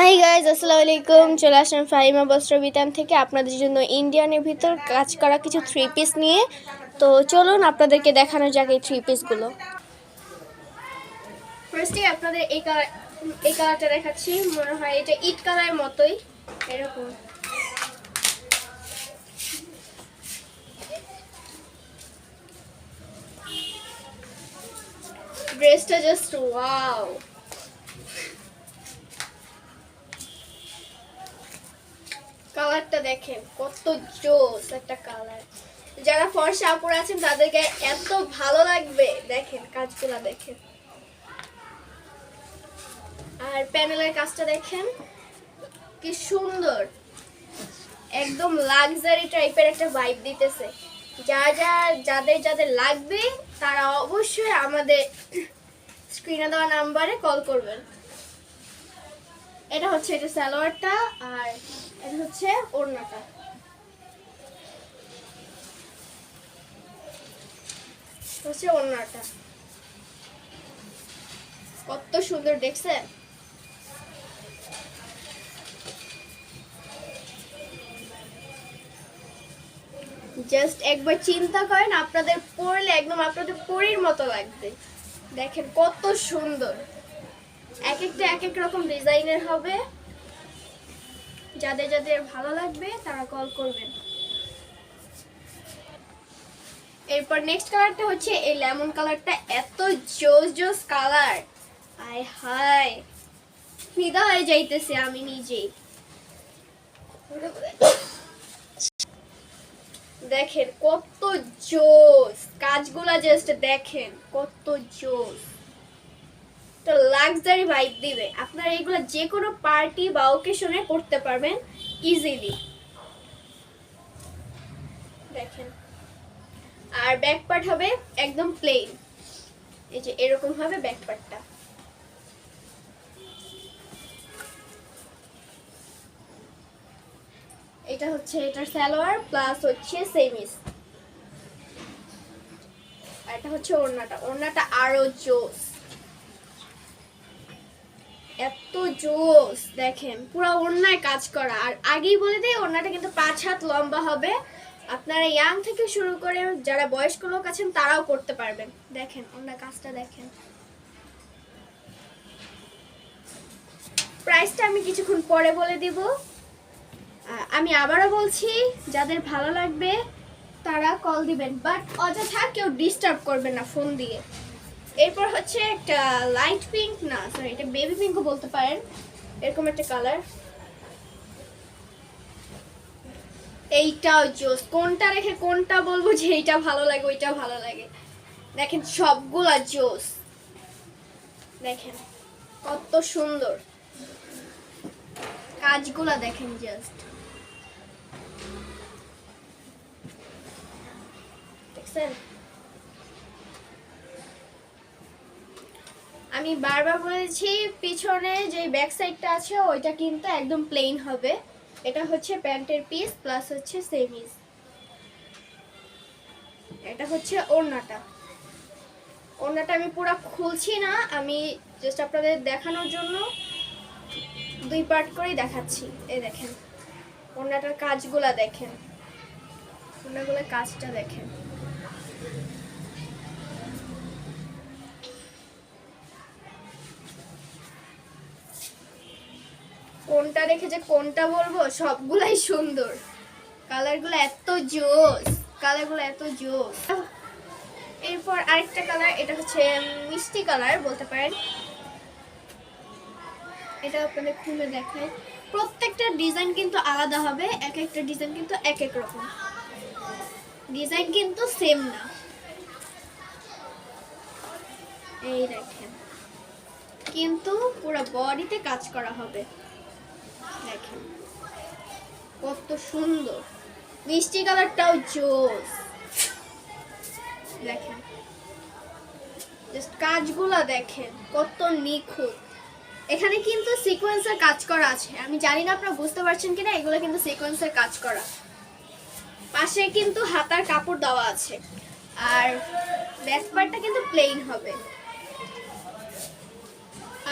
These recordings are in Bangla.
হাই গাইজ, আসসালামু আলাইকুম। চলে আসলাম ফাহিমা বস্ত্র বিতান থেকে আপনাদের জন্য ইন্ডিয়ানের ভিতর কাজ করা কিছু থ্রি পিস নিয়ে। তো চলুন আপনাদেরকে দেখানো যাক এই থ্রি পিসগুলো। ফার্স্টে আপনাদের এই কালারটা দেখাচ্ছি। মনে হয় এটা ইট কালারের মতোই এরকম। ড্রেসটা জাস্ট ওয়াও। কালারটা দেখেন কত জোস একটা কালার। যারা ফর্সা আপুরা আছেন তাদেরকে এত ভালো লাগবে। দেখেন কাজগুলো দেখেন, আর প্যানেলের কাজটা দেখেন কি সুন্দর, একদম লাক্সারি টাইপের একটা ভাইব দিতেছে। যাদের লাগবে তারা অবশ্যই আমাদের স্ক্রিনে দেওয়া নাম্বারে কল করবেন। এটা হচ্ছে এটা সালোয়ারটা, আর এটা হচ্ছে ওড়নাটা। হচ্ছে ওড়নাটা কত সুন্দর দেখছেন। জাস্ট একবার চিন্তা করেন, আপনাদের পরলে একদম আপনাদের পরীর মতো লাগবে। দেখেন কত সুন্দর, এক একটা এক এক রকম ডিজাইনের হবে। যাদের ভালো লাগবে তারা কল করবেন। এরপর নেক্সট কালারটা হচ্ছে এই লেমন কালারটা। এত জোস কালার, আয় হায় ফিদা হয়ে যাইতেছে আমি নিজেই। দেখেন কত জোস কাজগুলা, জাস্ট দেখেন কত জোস। তো লাক্সারি ভাইব দিবে। আপনারা এগুলো যে কোনো পার্টি বা ওকেশনে করতে পারবেন ইজিলি। দেখেন, আর ব্যাক পার্ট হবে একদম প্লেন। এই যে এরকম হবে ব্যাক পার্টটা। এটা হচ্ছে এটার সালোয়ার প্লাস হচ্ছে সেমিস। আর এটা হচ্ছে ওড়নাটা আরো জোস, এত জোস। দেখেন পুরো ওড়নায় কাজ করা। আর আগেই বলে দেই ওড়নাটা কিন্তু 5 হাত লম্বা হবে। আপনারা ইয়াং থেকে শুরু করে যারা বয়স্ক লোক আছেন তারাও করতে পারবেন। দেখেন ওড়না কাজটা দেখেন। প্রাইসটা আমি কিছুক্ষণ পরে বলে দিব। আমি আবারও বলছি, যাদের ভালো লাগবে তারা কল দিবেন, বাট অযথা কেউ ডিস্টার্ব করবেন না ফোন দিয়ে। এরপর হচ্ছে একটা লাইট পিঙ্ক, না সরি এটা বেবি পিঙ্কও বলতে পারেন, এরকম একটা কালার। এইটাও জোস। কোনটা রেখে কোনটা বলবো যে এইটা ভালো লাগে ওইটা ভালো লাগে। দেখেন সবগুলা জোস, দেখেন কত সুন্দর কাজগুলা দেখেন জাস্ট। দেখছেন, আমি বারবার বলেছি পিছনে যে ব্যাক সাইডটা আছে ওইটা কিন্তু একদম প্লেন হবে। এটা হচ্ছে প্যান্টের পিস প্লাস হচ্ছে সেমিজ। এটা হচ্ছে ওড়নাটা আমি পুরো খুলছি না, আমি জাস্ট আপনাদের দেখানোর জন্য দুই পার্ট করেই দেখাচ্ছি। এই দেখেন ওড়নাটার কাজগুলা দেখেন, ওড়নাগুলোর কাজটা দেখেন। কোনটা রেখে যে কোনটা বলবো, সবগুলাই সুন্দর। কালারগুলো এত জোস, এরপর আরেকটা কালার, এটা হচ্ছে মিষ্টি কালার বলতে পারেন। এটা আপনাদের খুলে দেখায়। প্রত্যেকটা ডিজাইন কিন্তু আলাদা হবে, এক একটা ডিজাইন কিন্তু এক এক রকম, ডিজাইন কিন্তু সেম না। এই দেখেন কিন্তু পুরো বডিতে কাজ করা হবে। দেখেন কত সুন্দর, মিষ্টি কালারটাও জোস। দেখেন জাস্ট কাজগুলো দেখেন কত নিখুঁত। এখানে কিন্তু সিকোয়েন্সের কাজ করা আছে, আমি জানি না আপনারা বুঝতে পারছেন কিনা। এগুলো কিন্তু সিকোয়েন্সের কাজ করা, পাশে কিন্তু হাতার কাপড় দেওয়া আছে, আর ব্যাক পার্টটা কিন্তু প্লেন হবে।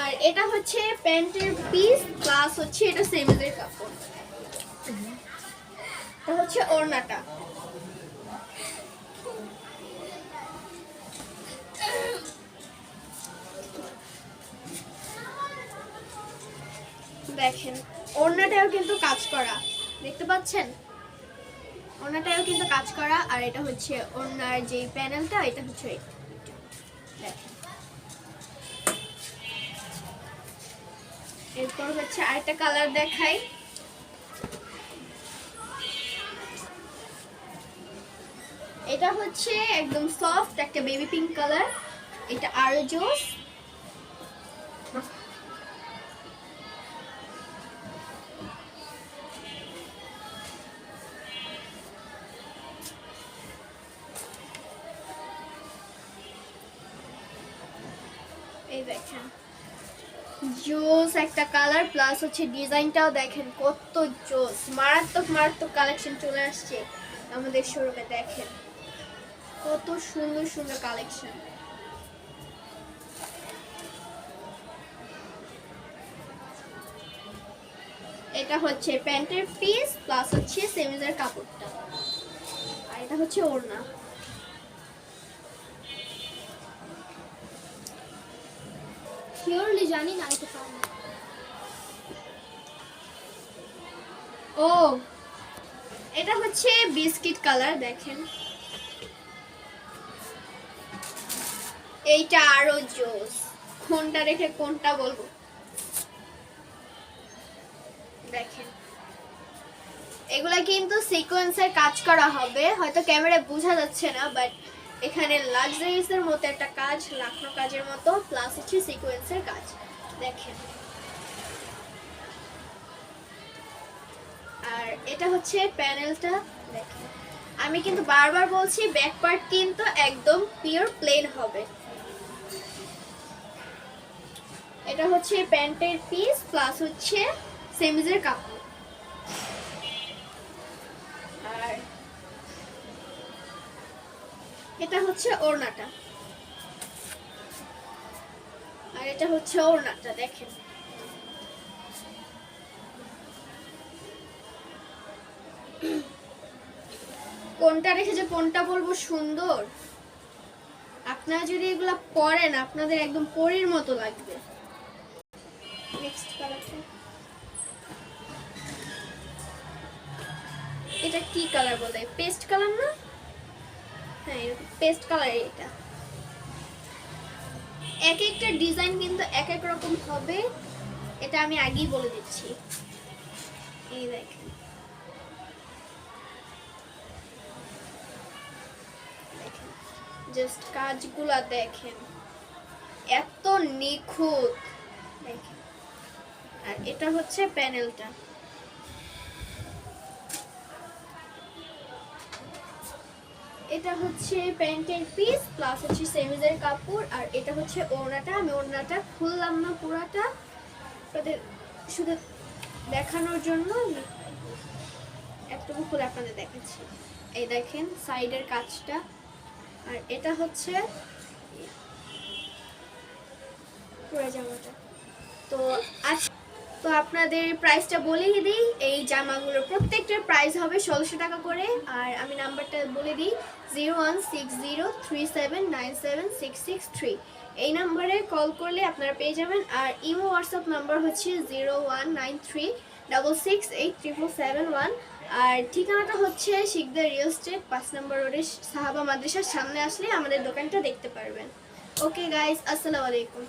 আর আর এটা হচ্ছে প্যান্টের পিস প্লাস হচ্ছে এটা সেমিজের কাপড়। এটা হচ্ছে ওড়নাটা। দেখেন ওড়নাটাও কিন্তু কাজ করা, দেখতে পাচ্ছেন ওড়নাটাও কিন্তু কাজ করা। আর এটা হচ্ছে ওড়নার যে প্যানেলটা, এটা হচ্ছে দেখেন। এরপর হচ্ছে আরেকটা কালার দেখাই। এটা হচ্ছে একদম সফট একটা বেবি পিঙ্ক কালার, এটা আরো জোস। এই দেখেন জোস একটা কালার, প্লাস হচ্ছে ডিজাইনটাও দেখেন কত জোস, মারাত্মক মারাত্মক কালেকশন চলে আসছে আমাদের শোরুমে। দেখেন কত সুন্দর সুন্দর কালেকশন। এটা হচ্ছে প্যান্টের পিস প্লাস হচ্ছে সেমিজের কাপড়টা, আর এটা হচ্ছে ওড়না। শিওরলি জানি না এটা পাবো। ও এটা হচ্ছে বিস্কিট কালার, দেখেন এইটা আরো জোস, কোনটা রেখে কোনটা বলবো। দেখেন এগুলা কিন্তু সিকোয়েন্সের কাজ করা হবে, হয়তো ক্যামেরায় বোঝা যাচ্ছে না, বাট এখানে লাক্সারিসের মতো একটা কাজ, লাখনো কাজের মতো, প্লাস হচ্ছে সিকোয়েন্সের কাজ। দেখেন আর এটা হচ্ছে প্যানেলটা। দেখেন আমি কিন্তু বারবার বলছি ব্যাক পার্ট কিন্তু একদম পিওর প্লেন হবে। এটা হচ্ছে প্যান্টের পিস প্লাস হচ্ছে সেমিজের কাপড়, আর এটা হচ্ছে ওড়নাটা, আর এটা হচ্ছে ওড়নাটা। দেখেন কোনটা রেখে যে কোনটা বলবো সুন্দর, আপনারা যদি এগুলা পরেন আপনাদের একদম পরীর মতো লাগবে। নেক্সট কালারটা, এটা কি কালার বলে, পেস্ট কালার না? হ্যাঁ এরকম পেস্ট কালার। এটা এক একটা ডিজাইন কিন্তু এক এক রকম হবে, এটা আমি আগেই বলে দিচ্ছি। এই দেখেন জাস্ট কাজগুলা দেখেন এত নিখুঁত। দেখেন আর এটা হচ্ছে প্যানেলটা। এটা হচ্ছে প্যান্টের পিস প্লাস হচ্ছে সেমিজের কাপড়, আর এটা হচ্ছে ওড়নাটা। আমি ওড়নাটা খুললাম না পুরাটা, শুধু দেখানোর জন্য একটু খুলে আপনাদের দেখাচ্ছি। এই দেখেন সাইডের কাজটা, আর এটা হচ্ছে পুরো জামাটা। তো তো আপনাদের প্রাইসটা বলেই দিই, এই জামাগুলোর প্রত্যেকটার প্রাইস হবে 1600 টাকা করে। আর আমি নাম্বারটা বলে দিই 016037976663। এই নাম্বারে কল করলে আপনারা পেয়ে যাবেন। আর ইমো হোয়াটসঅ্যাপ নাম্বার হচ্ছে 0193668771। আর ঠিকানাটা হচ্ছে শিকদার রিয়েল এস্টেট 5 নম্বর রোডে সাহাবা মাদ্রাসার সামনে আসলে আমাদের দোকানটা দেখতে পারবেন। ওকে গাইস, আসসালামু আলাইকুম।